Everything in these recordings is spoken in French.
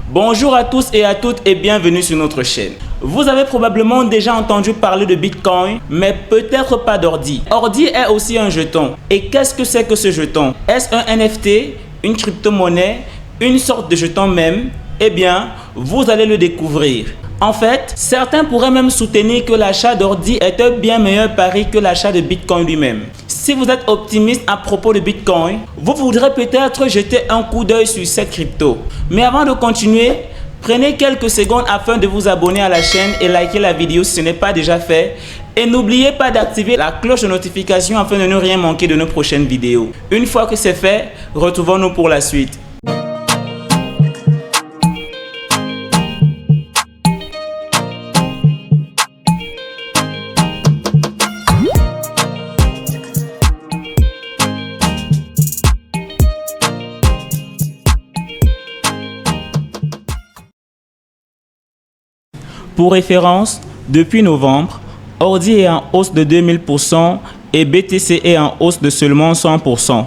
Bonjour à tous et à toutes et bienvenue sur notre chaîne. Vous avez probablement déjà entendu parler de Bitcoin, mais peut-être pas d'Ordi. Ordi est aussi un jeton. Et qu'est-ce que c'est que ce jeton? Est-ce un NFT, une crypto-monnaie, une sorte de jeton même? Eh bien, vous allez le découvrir. En fait, certains pourraient même soutenir que l'achat d'ordi est un bien meilleur pari que l'achat de Bitcoin lui-même. Si vous êtes optimiste à propos de Bitcoin, vous voudrez peut-être jeter un coup d'œil sur cette crypto. Mais avant de continuer, prenez quelques secondes afin de vous abonner à la chaîne et liker la vidéo si ce n'est pas déjà fait. Et n'oubliez pas d'activer la cloche de notification afin de ne rien manquer de nos prochaines vidéos. Une fois que c'est fait, retrouvons-nous pour la suite. Pour référence, depuis novembre, Ordi est en hausse de 2000% et BTC est en hausse de seulement 100%.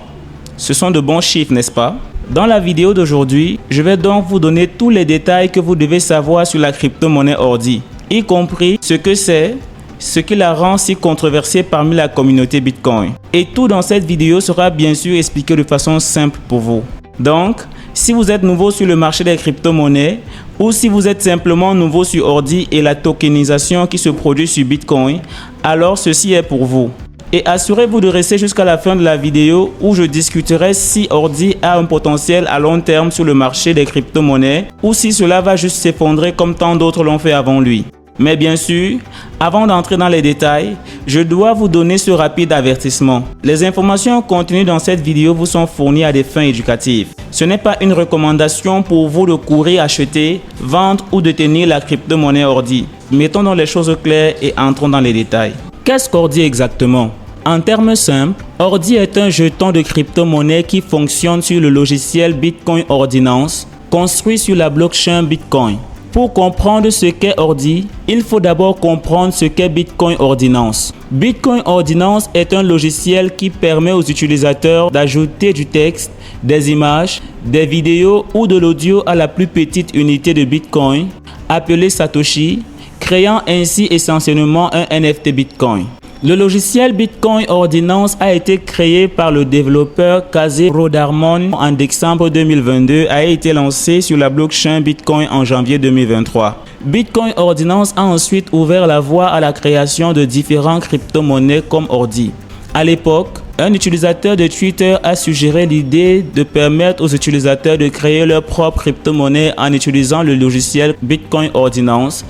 Ce sont de bons chiffres, n'est-ce pas? Dans la vidéo d'aujourd'hui, je vais donc vous donner tous les détails que vous devez savoir sur la crypto-monnaie Ordi, y compris ce que c'est, ce qui la rend si controversée parmi la communauté Bitcoin. Et tout dans cette vidéo sera bien sûr expliqué de façon simple pour vous. Donc, si vous êtes nouveau sur le marché des crypto-monnaies ou si vous êtes simplement nouveau sur Ordi et la tokenisation qui se produit sur Bitcoin, alors ceci est pour vous. Et assurez-vous de rester jusqu'à la fin de la vidéo où je discuterai si Ordi a un potentiel à long terme sur le marché des crypto-monnaies ou si cela va juste s'effondrer comme tant d'autres l'ont fait avant lui. Mais bien sûr, avant d'entrer dans les détails, je dois vous donner ce rapide avertissement. Les informations contenues dans cette vidéo vous sont fournies à des fins éducatives. Ce n'est pas une recommandation pour vous de courir acheter, vendre ou détenir la crypto-monnaie Ordi. Mettons donc les choses claires et entrons dans les détails. Qu'est-ce qu'Ordi exactement? En termes simples, Ordi est un jeton de crypto-monnaie qui fonctionne sur le logiciel Bitcoin Ordinance, construit sur la blockchain Bitcoin. Pour comprendre ce qu'est Ordi, il faut d'abord comprendre ce qu'est Bitcoin Ordinance. Bitcoin Ordinance est un logiciel qui permet aux utilisateurs d'ajouter du texte, des images, des vidéos ou de l'audio à la plus petite unité de Bitcoin, appelée Satoshi, créant ainsi essentiellement un NFT Bitcoin. Le logiciel Bitcoin Ordinance a été créé par le développeur Casey Rodarmon en décembre 2022 et a été lancé sur la blockchain Bitcoin en janvier 2023. Bitcoin Ordinance a ensuite ouvert la voie à la création de différentes crypto-monnaies comme Ordi. À l'époque, un utilisateur de Twitter a suggéré l'idée de permettre aux utilisateurs de créer leur propre crypto-monnaie en utilisant le logiciel Bitcoin Ordinance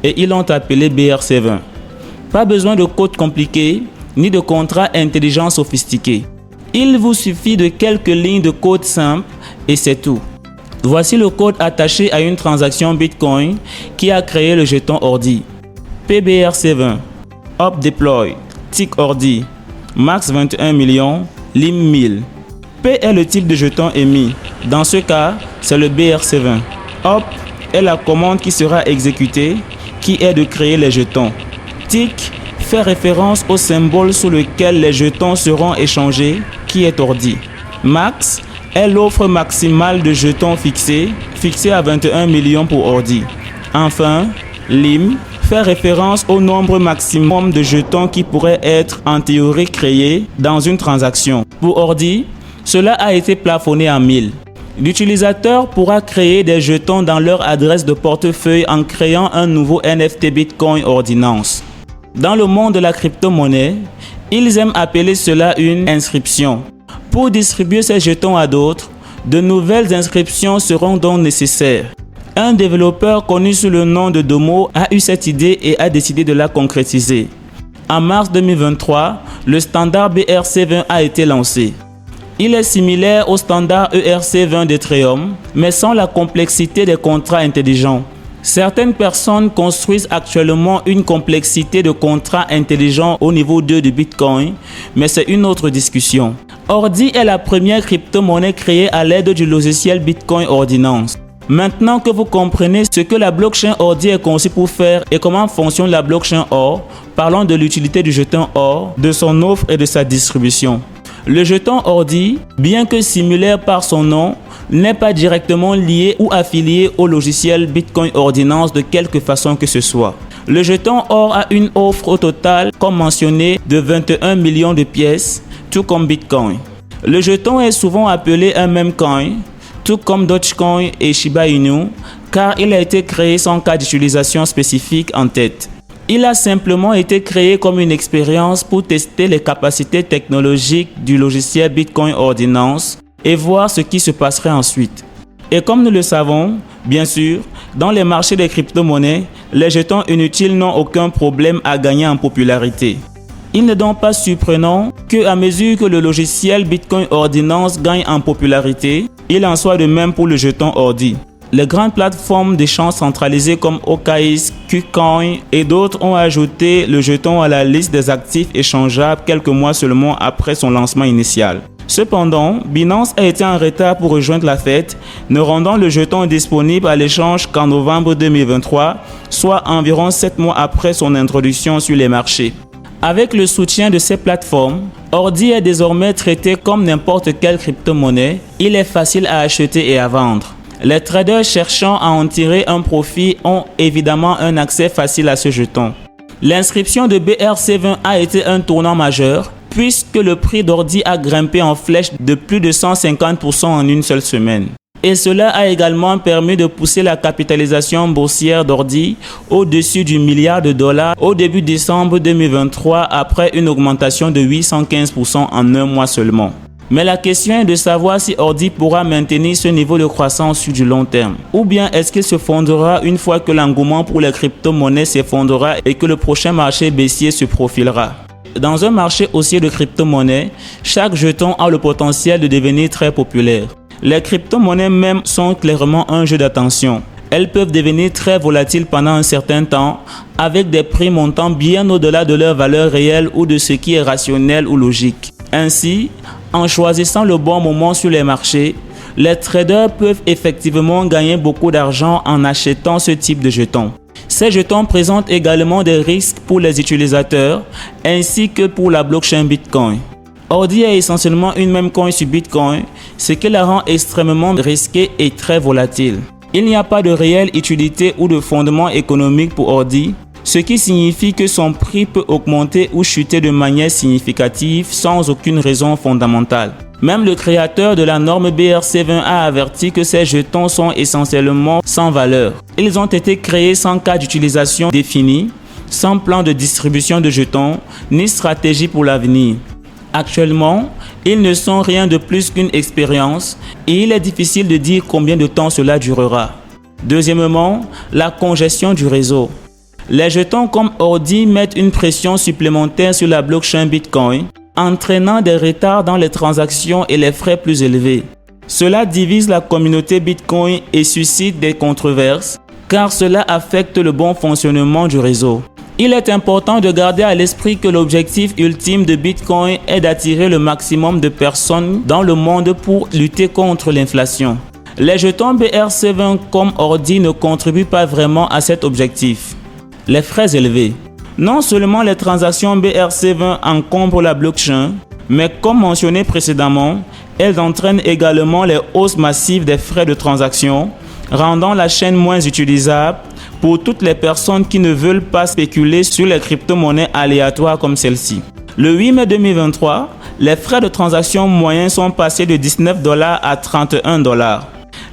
et ils l'ont appelé BRC20. Pas besoin de code compliqué ni de contrats intelligents sophistiqués. Il vous suffit de quelques lignes de code simple et c'est tout. Voici le code attaché à une transaction Bitcoin qui a créé le jeton Ordi. PBRC20, Hop Deploy, Tick Ordi, Max 21 millions, Lim 1000. P est le type de jeton émis. Dans ce cas, c'est le BRC20. Hop est la commande qui sera exécutée, qui est de créer les jetons. Tick fait référence au symbole sous lequel les jetons seront échangés, qui est Ordi. Max est l'offre maximale de jetons fixée à 21 millions pour Ordi. Enfin, Lim fait référence au nombre maximum de jetons qui pourraient être en théorie créés dans une transaction. Pour Ordi, cela a été plafonné à 1000. L'utilisateur pourra créer des jetons dans leur adresse de portefeuille en créant un nouveau NFT Bitcoin Ordinance. Dans le monde de la crypto-monnaie, ils aiment appeler cela une inscription. Pour distribuer ces jetons à d'autres, de nouvelles inscriptions seront donc nécessaires. Un développeur connu sous le nom de Domo a eu cette idée et a décidé de la concrétiser. En mars 2023, le standard BRC20 a été lancé. Il est similaire au standard ERC20 d'Ethereum, mais sans la complexité des contrats intelligents. Certaines personnes construisent actuellement une complexité de contrats intelligents au niveau 2 de Bitcoin, mais c'est une autre discussion. Ordi est la première crypto-monnaie créée à l'aide du logiciel Bitcoin Ordinance. Maintenant que vous comprenez ce que la blockchain Ordi est conçue pour faire et comment fonctionne la blockchain OR, parlons de l'utilité du jeton OR, de son offre et de sa distribution. Le jeton Ordi, bien que similaire par son nom, n'est pas directement lié ou affilié au logiciel Bitcoin Ordinance de quelque façon que ce soit. Le jeton or a une offre au total, comme mentionné, de 21 millions de pièces, tout comme Bitcoin. Le jeton est souvent appelé un meme coin, tout comme Dogecoin et Shiba Inu, car il a été créé sans cas d'utilisation spécifique en tête. Il a simplement été créé comme une expérience pour tester les capacités technologiques du logiciel Bitcoin Ordinance et voir ce qui se passerait ensuite. Et comme nous le savons, bien sûr, dans les marchés des crypto-monnaies, les jetons inutiles n'ont aucun problème à gagner en popularité. Il n'est donc pas surprenant qu'à mesure que le logiciel Bitcoin Ordinance gagne en popularité, il en soit de même pour le jeton Ordi. Les grandes plateformes d'échange centralisées comme OKX, KuCoin et d'autres ont ajouté le jeton à la liste des actifs échangeables quelques mois seulement après son lancement initial. Cependant, Binance a été en retard pour rejoindre la fête, ne rendant le jeton disponible à l'échange qu'en novembre 2023, soit environ 7 mois après son introduction sur les marchés. Avec le soutien de ces plateformes, Ordi est désormais traité comme n'importe quelle crypto-monnaie. Il est facile à acheter et à vendre. Les traders cherchant à en tirer un profit ont évidemment un accès facile à ce jeton. L'inscription de BRC20 a été un tournant majeur, puisque le prix d'Ordi a grimpé en flèche de plus de 150% en une seule semaine. Et cela a également permis de pousser la capitalisation boursière d'Ordi au-dessus du milliard de dollars au début décembre 2023 après une augmentation de 815% en un mois seulement. Mais la question est de savoir si Ordi pourra maintenir ce niveau de croissance sur du long terme. Ou bien est-ce qu'il se fondera une fois que l'engouement pour les crypto-monnaies s'effondrera et que le prochain marché baissier se profilera. Dans un marché haussier de crypto-monnaies, chaque jeton a le potentiel de devenir très populaire. Les crypto-monnaies même sont clairement un jeu d'attention. Elles peuvent devenir très volatiles pendant un certain temps, avec des prix montant bien au-delà de leur valeur réelle ou de ce qui est rationnel ou logique. Ainsi, en choisissant le bon moment sur les marchés, les traders peuvent effectivement gagner beaucoup d'argent en achetant ce type de jetons. Ces jetons présentent également des risques pour les utilisateurs ainsi que pour la blockchain Bitcoin. Ordi est essentiellement une meme coin sur Bitcoin, ce qui la rend extrêmement risquée et très volatile. Il n'y a pas de réelle utilité ou de fondement économique pour Ordi, ce qui signifie que son prix peut augmenter ou chuter de manière significative sans aucune raison fondamentale. Même le créateur de la norme BRC20 a averti que ces jetons sont essentiellement sans valeur. Ils ont été créés sans cas d'utilisation défini, sans plan de distribution de jetons, ni stratégie pour l'avenir. Actuellement, ils ne sont rien de plus qu'une expérience et il est difficile de dire combien de temps cela durera. Deuxièmement, la congestion du réseau. Les jetons comme Ordi mettent une pression supplémentaire sur la blockchain Bitcoin, entraînant des retards dans les transactions et les frais plus élevés. Cela divise la communauté Bitcoin et suscite des controverses, car cela affecte le bon fonctionnement du réseau. Il est important de garder à l'esprit que l'objectif ultime de Bitcoin est d'attirer le maximum de personnes dans le monde pour lutter contre l'inflation. Les jetons BRC20 comme Ordi ne contribuent pas vraiment à cet objectif. Les frais élevés. Non seulement les transactions BRC20 encombrent la blockchain, mais comme mentionné précédemment, elles entraînent également les hausses massives des frais de transaction, rendant la chaîne moins utilisable pour toutes les personnes qui ne veulent pas spéculer sur les crypto-monnaies aléatoires comme celle-ci. Le 8 mai 2023, les frais de transaction moyens sont passés de 19 $ à 31 $.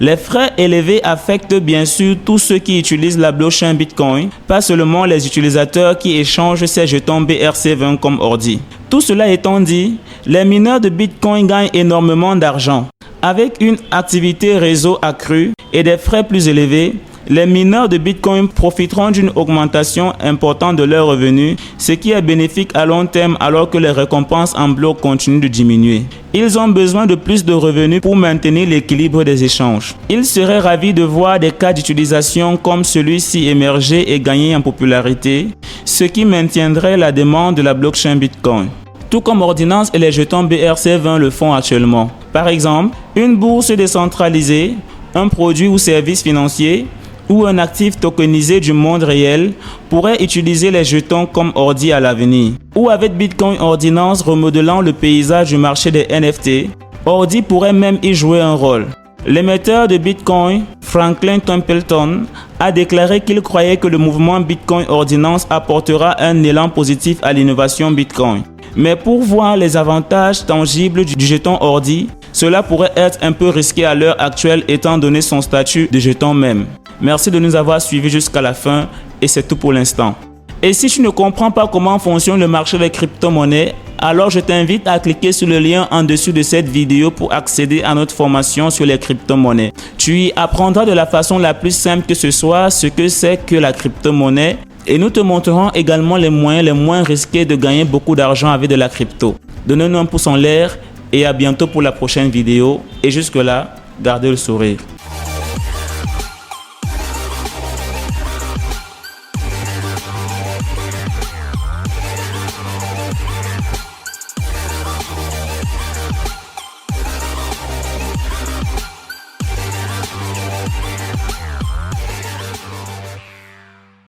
Les frais élevés affectent bien sûr tous ceux qui utilisent la blockchain Bitcoin, pas seulement les utilisateurs qui échangent ces jetons BRC20 comme Ordi. Tout cela étant dit, les mineurs de Bitcoin gagnent énormément d'argent. Avec une activité réseau accrue et des frais plus élevés, les mineurs de Bitcoin profiteront d'une augmentation importante de leurs revenus, ce qui est bénéfique à long terme alors que les récompenses en bloc continuent de diminuer. Ils ont besoin de plus de revenus pour maintenir l'équilibre des échanges. Ils seraient ravis de voir des cas d'utilisation comme celui-ci émerger et gagner en popularité, ce qui maintiendrait la demande de la blockchain Bitcoin. Tout comme Ordinance et les jetons BRC20 le font actuellement. Par exemple, une bourse décentralisée, un produit ou service financier, ou un actif tokenisé du monde réel pourrait utiliser les jetons comme Ordi à l'avenir. Ou avec Bitcoin Ordinance remodelant le paysage du marché des NFT, Ordi pourrait même y jouer un rôle. L'émetteur de Bitcoin, Franklin Templeton, a déclaré qu'il croyait que le mouvement Bitcoin Ordinance apportera un élan positif à l'innovation Bitcoin. Mais pour voir les avantages tangibles du jeton ordi, cela pourrait être un peu risqué à l'heure actuelle étant donné son statut de jeton même. Merci de nous avoir suivis jusqu'à la fin et c'est tout pour l'instant. Et si tu ne comprends pas comment fonctionne le marché des crypto-monnaies, alors je t'invite à cliquer sur le lien en dessous de cette vidéo pour accéder à notre formation sur les crypto-monnaies. Tu y apprendras de la façon la plus simple que ce soit ce que c'est que la crypto-monnaie et nous te montrerons également les moyens les moins risqués de gagner beaucoup d'argent avec de la crypto. Donne-nous un pouce en l'air et à bientôt pour la prochaine vidéo. Et jusque là, gardez le sourire.